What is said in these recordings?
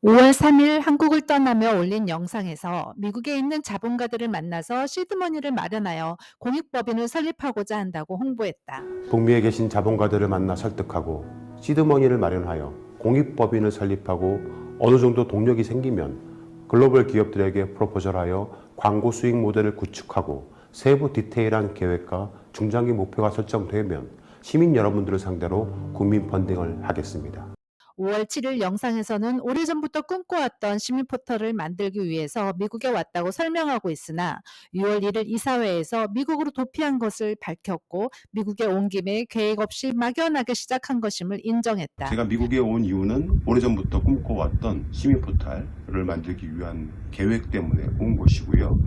5월 3일 한국을 떠나며 올린 영상에서 미국에 있는 자본가들을 만나서 시드머니를 마련하여 공익법인을 설립하고자 한다고 홍보했다. 북미에 계신 자본가들을 만나 설득하고 시드머니를 마련하여 공익법인을 설립하고 어느 정도 동력이 생기면 글로벌 기업들에게 프로포절하여 광고 수익 모델을 구축하고 세부 디테일한 계획과 중장기 목표가 설정되면 시민 여러분들을 상대로 국민 펀딩을 하겠습니다. 5월 7일 영상에서는 오래전부터 꿈꿔왔던 시민 포털을 만들기 위해서 미국에 왔다고 설명하고 있으나 6월 1일 이사회에서 미국으로 도피한 것을 밝혔고 미국에 온 김에 계획 없이 막연하게 시작한 것임을 인정했다. 제가 미국에 온 이유는 오래전부터 꿈꿔왔던 시민 포털을 만들기 위한 계획 때문에 온 것이고요.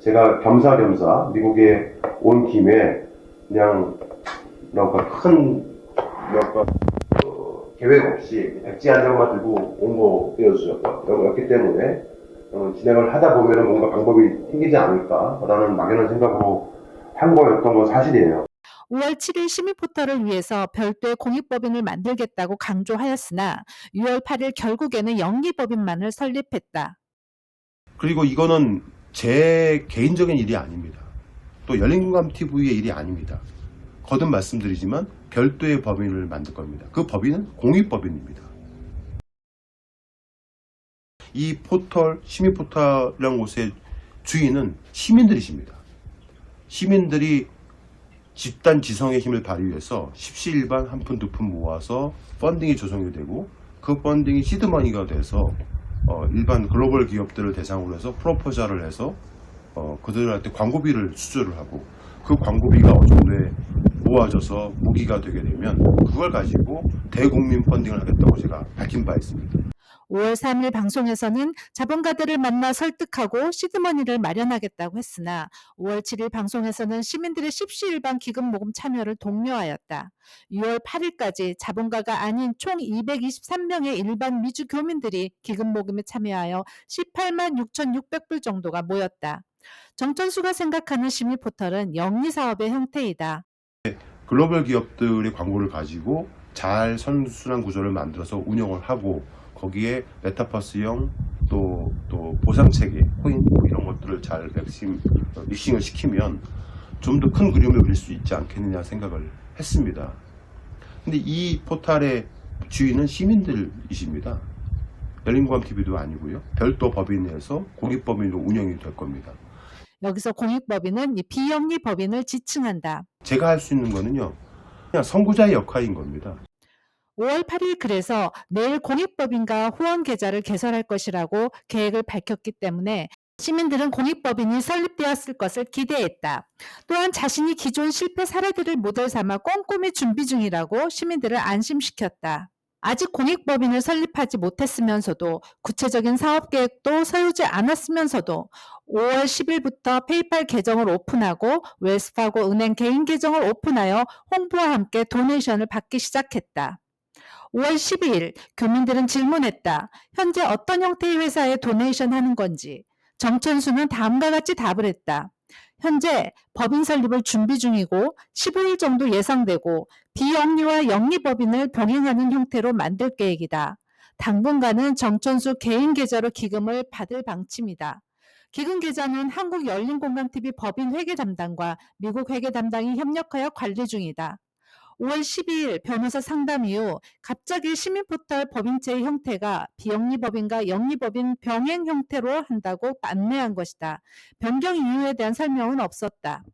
제가 겸사겸사 미국에 온 김에 그냥 큰 계획 없이 백지 한 장만 들고 온 거였기 때문에 진행을 하다 보면 뭔가 방법이 생기지 않을까라는 막연한 생각으로 한 거였던 건 사실이에요. 5월 7일 시민포털을 위해서 별도의 공익법인을 만들겠다고 강조하였으나 6월 8일 결국에는 영리법인만을 설립했다. 그리고 이거는 제 개인적인 일이 아닙니다. 또 열린공감TV의 일이 아닙니다. 거듭 말씀드리지만 별도의 법인을 만들 겁니다. 그 법인은 공익법인입니다. 이 포털, 시민포털이라는 곳의 주인은 시민들이십니다. 시민들이 집단 지성의 힘을 발휘해서 십시일반 한 푼 두 푼 모아서 펀딩이 조성이 되고 그 펀딩이 시드머니가 돼서 일반 글로벌 기업들을 대상으로 해서 프로포절을 해서 그들한테 광고비를 수주를 하고 그 광고비가 어느 정도에 모아져서 무기가 되게 되면 그걸 가지고 대국민 펀딩을 하겠다고 제가 밝힌 바 있습니다. 5월 3일 방송에서는 자본가들을 만나 설득하고 시드머니를 마련하겠다고 했으나 5월 7일 방송에서는 시민들의 십시일반 기금 모금 참여를 독려하였다. 6월 8일까지 자본가가 아닌 총 223명의 일반 미주 교민들이 기금 모금에 참여하여 18만 6,600불 정도가 모였다. 정천수가 생각하는 시민포털은 영리사업의 형태이다. 글로벌 기업들의 광고를 가지고 잘 선순환 구조를 만들어서 운영을 하고 거기에 메타버스형 또 보상체계, 코인 이런 것들을 잘 믹싱을 시키면 좀 더 큰 그림을 그릴 수 있지 않겠느냐 생각을 했습니다. 근데 이 포털의 주인은 시민들이십니다. 열린공감TV도 아니고요. 별도 법인에서 공익법인으로 운영이 될 겁니다. 여기서 공익법인은 이 비영리 법인을 지칭한다. 제가 할 수 있는 거는요. 그냥 선구자의 역할인 겁니다. 5월 8일 그래서 내일 공익법인과 후원 계좌를 개설할 것이라고 계획을 밝혔기 때문에 시민들은 공익법인이 설립되었을 것을 기대했다. 또한 자신이 기존 실패 사례들을 모델 삼아 꼼꼼히 준비 중이라고 시민들을 안심시켰다. 아직 공익법인을 설립하지 못했으면서도 구체적인 사업 계획도 세우지 않았으면서도 5월 10일부터 페이팔 계정을 오픈하고 웰스파고 은행 개인 계정을 오픈하여 홍보와 함께 도네이션을 받기 시작했다. 5월 12일 교민들은 질문했다. 현재 어떤 형태의 회사에 도네이션 하는 건지. 정천수는 다음과 같이 답을 했다. 현재 법인 설립을 준비 중이고 15일 정도 예상되고 비영리와 영리법인을 병행하는 형태로 만들 계획이다. 당분간은 정천수 개인 계좌로 기금을 받을 방침이다. 기금 계좌는 한국 열린공감TV 법인 회계 담당과 미국 회계 담당이 협력하여 관리 중이다. 5월 12일 변호사 상담 이후 갑자기 시민포털 법인체의 형태가 비영리법인과 영리법인 병행 형태로 한다고 안내한 것이다. 변경 이유에 대한 설명은 없었다.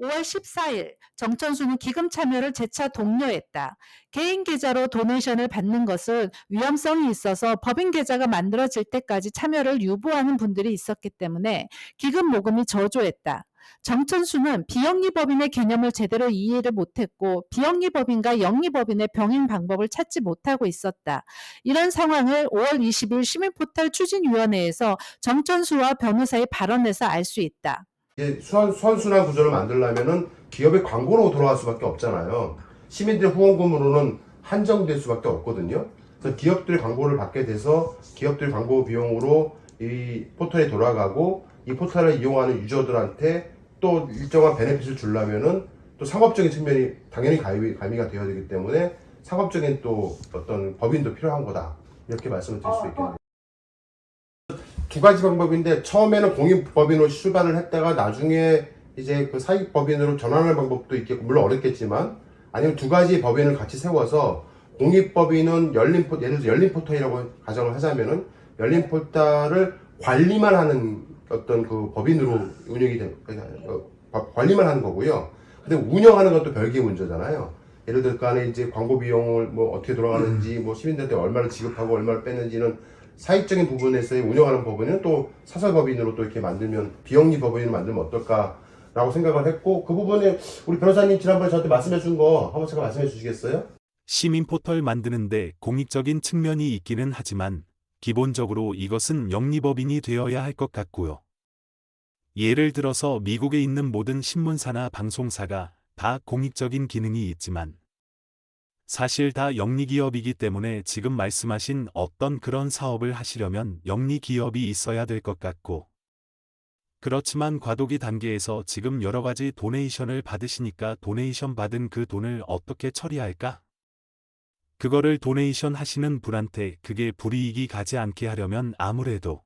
5월 14일 정천수는 기금 참여를 재차 독려했다. 개인 계좌로 도네이션을 받는 것은 위험성이 있어서 법인 계좌가 만들어질 때까지 참여를 유보하는 분들이 있었기 때문에 기금 모금이 저조했다. 정천수는 비영리법인의 개념을 제대로 이해를 못했고 비영리법인과 영리법인의 병행 방법을 찾지 못하고 있었다. 이런 상황을 5월 20일 시민포털 추진위원회에서 정천수와 변호사의 발언에서 알 수 있다. 선순환 구조를 만들려면은 기업의 광고로 돌아갈 수밖에 없잖아요. 시민들의 후원금으로는 한정될 수밖에 없거든요. 그래서 기업들의 광고를 받게 돼서 기업들의 광고 비용으로 이 포털에 돌아가고 이 포털을 이용하는 유저들한테 또 일정한 베네핏을 주려면은 또 상업적인 측면이 당연히 가미가 되어야 되기 때문에 상업적인 또 어떤 법인도 필요한 거다. 이렇게 말씀을 드릴 수 있겠네요. 두 가지 방법인데 처음에는 공익법인으로 출발을 했다가 나중에 이제 그 사익법인으로 전환할 방법도 있겠고 물론 어렵겠지만 아니면 두 가지 법인을 같이 세워서 공익법인은 예를 들어서 열린 포털이라고 가정을 하자면은 열린 포털을 관리만 하는 어떤 그 법인으로 운영이 관리만 하는 거고요. 근데 운영하는 건 또 별개의 문제잖아요. 예를 들어 간에 이제 광고 비용을 뭐 어떻게 돌아가는지 뭐 시민들한테 얼마를 지급하고 얼마를 뺐는지는 사익적인 부분에서의 운영하는 법인은 또 사설법인으로 또 이렇게 만들면 비영리 법인으로 만들면 어떨까라고 생각을 했고 그 부분에 우리 변호사님 지난번에 저한테 말씀해 준 거 한번 제가 말씀해 주시겠어요? 시민 포털 만드는데 공익적인 측면이 있기는 하지만 기본적으로 이것은 영리법인이 되어야 할 것 같고요. 예를 들어서 미국에 있는 모든 신문사나 방송사가 다 공익적인 기능이 있지만 사실 다 영리기업이기 때문에 지금 말씀하신 어떤 그런 사업을 하시려면 영리기업이 있어야 될 것 같고 그렇지만 과도기 단계에서 지금 여러 가지 도네이션을 받으시니까 도네이션 받은 그 돈을 어떻게 처리할까? 그거를 도네이션 하시는 분한테 그게 불이익이 가지 않게 하려면 아무래도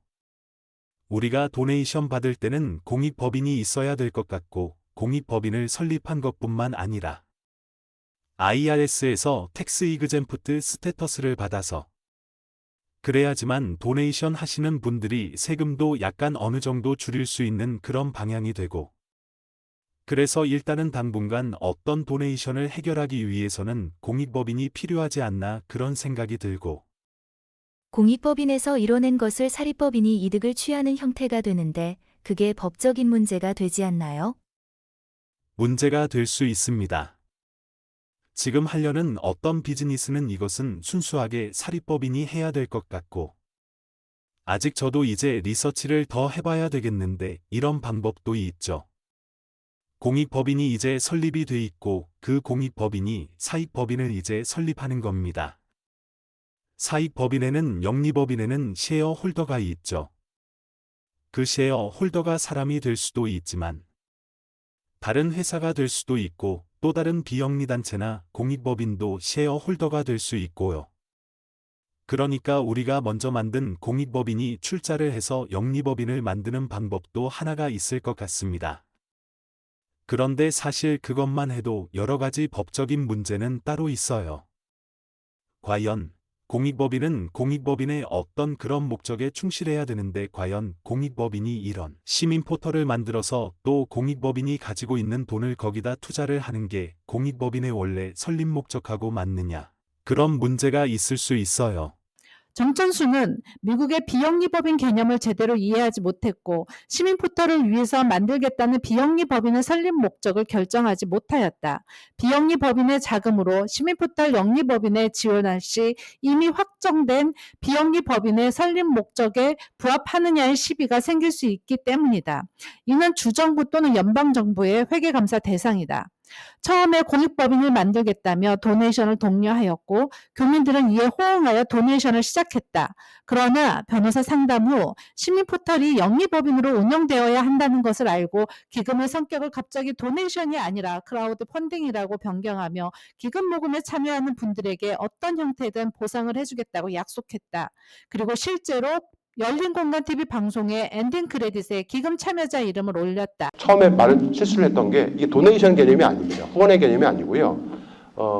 우리가 도네이션 받을 때는 공익법인이 있어야 될 것 같고 공익법인을 설립한 것뿐만 아니라 IRS에서 텍스 이그젬프트 스테터스를 받아서 그래야지만 도네이션 하시는 분들이 세금도 약간 어느 정도 줄일 수 있는 그런 방향이 되고 그래서 일단은 당분간 어떤 도네이션을 해결하기 위해서는 공익법인이 필요하지 않나 그런 생각이 들고 공익법인에서 이뤄낸 것을 사립법인이 이득을 취하는 형태가 되는데 그게 법적인 문제가 되지 않나요? 문제가 될 수 있습니다. 지금 하려는 어떤 비즈니스는 이것은 순수하게 사립법인이 해야 될 것 같고 아직 저도 이제 리서치를 더 해봐야 되겠는데 이런 방법도 있죠. 공익법인이 이제 설립이 돼 있고 그 공익법인이 사익법인을 이제 설립하는 겁니다. 사익법인에는 영리법인에는 셰어 홀더가 있죠. 그 셰어 홀더가 사람이 될 수도 있지만 다른 회사가 될 수도 있고 또 다른 비영리단체나 공익법인도 셰어 홀더가 될 수 있고요. 그러니까 우리가 먼저 만든 공익법인이 출자를 해서 영리법인을 만드는 방법도 하나가 있을 것 같습니다. 그런데 사실 그것만 해도 여러 가지 법적인 문제는 따로 있어요. 과연 공익법인은 공익법인의 어떤 그런 목적에 충실해야 되는데 과연 공익법인이 이런 시민 포털을 만들어서 또 공익법인이 가지고 있는 돈을 거기다 투자를 하는 게 공익법인의 원래 설립 목적하고 맞느냐? 그런 문제가 있을 수 있어요. 정천수는 미국의 비영리법인 개념을 제대로 이해하지 못했고 시민 포털을 위해서 만들겠다는 비영리법인의 설립 목적을 결정하지 못하였다. 비영리법인의 자금으로 시민 포털 영리법인에 지원할 시 이미 확정된 비영리법인의 설립 목적에 부합하느냐의 시비가 생길 수 있기 때문이다. 이는 주정부 또는 연방정부의 회계감사 대상이다. 처음에 공익법인을 만들겠다며 도네이션을 독려하였고 교민들은 이에 호응하여 도네이션을 시작했다. 그러나 변호사 상담 후 시민포털이 영리법인으로 운영되어야 한다는 것을 알고 기금의 성격을 갑자기 도네이션이 아니라 크라우드 펀딩이라고 변경하며 기금 모금에 참여하는 분들에게 어떤 형태든 보상을 해주겠다고 약속했다. 그리고 실제로 열린공간TV 방송의 엔딩 크레딧에 기금 참여자 이름을 올렸다. 처음에 말을 실수를 했던 게 이게 도네이션 개념이 아닙니다. 후원의 개념이 아니고요.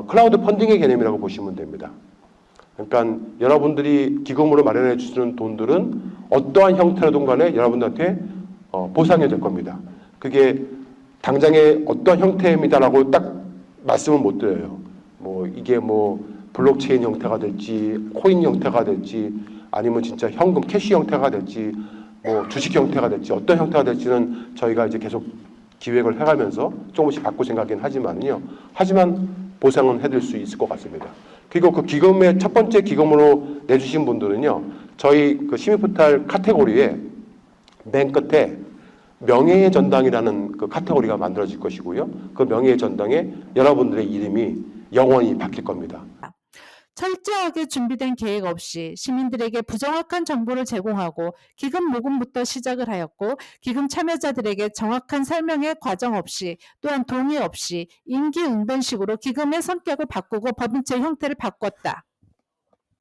클라우드 펀딩의 개념이라고 보시면 됩니다. 그러니까 여러분들이 기금으로 마련해 주시는 돈들은 어떠한 형태로든 간에 여러분들한테 보상이 될 겁니다. 그게 당장에 어떤 형태입니다라고 딱 말씀을 못 드려요. 뭐 이게 뭐 블록체인 형태가 될지 코인 형태가 될지 아니면 진짜 현금 캐시 형태가 될지 뭐 주식 형태가 될지 어떤 형태가 될지는 저희가 이제 계속 기획을 해가면서 조금씩 바꿀 생각이긴 하지만요. 하지만 보상은 해드릴 수 있을 것 같습니다. 그리고 그 기금의 첫 번째 기금으로 내주신 분들은요. 저희 그 시민포털 카테고리에 맨 끝에 명예의 전당이라는 그 카테고리가 만들어질 것이고요. 그 명예의 전당에 여러분들의 이름이 영원히 박힐 겁니다. 철저하게 준비된 계획 없이 시민들에게 부정확한 정보를 제공하고 기금 모금부터 시작을 하였고 기금 참여자들에게 정확한 설명의 과정 없이 또한 동의 없이 임기응변식으로 기금의 성격을 바꾸고 법인체 형태를 바꿨다.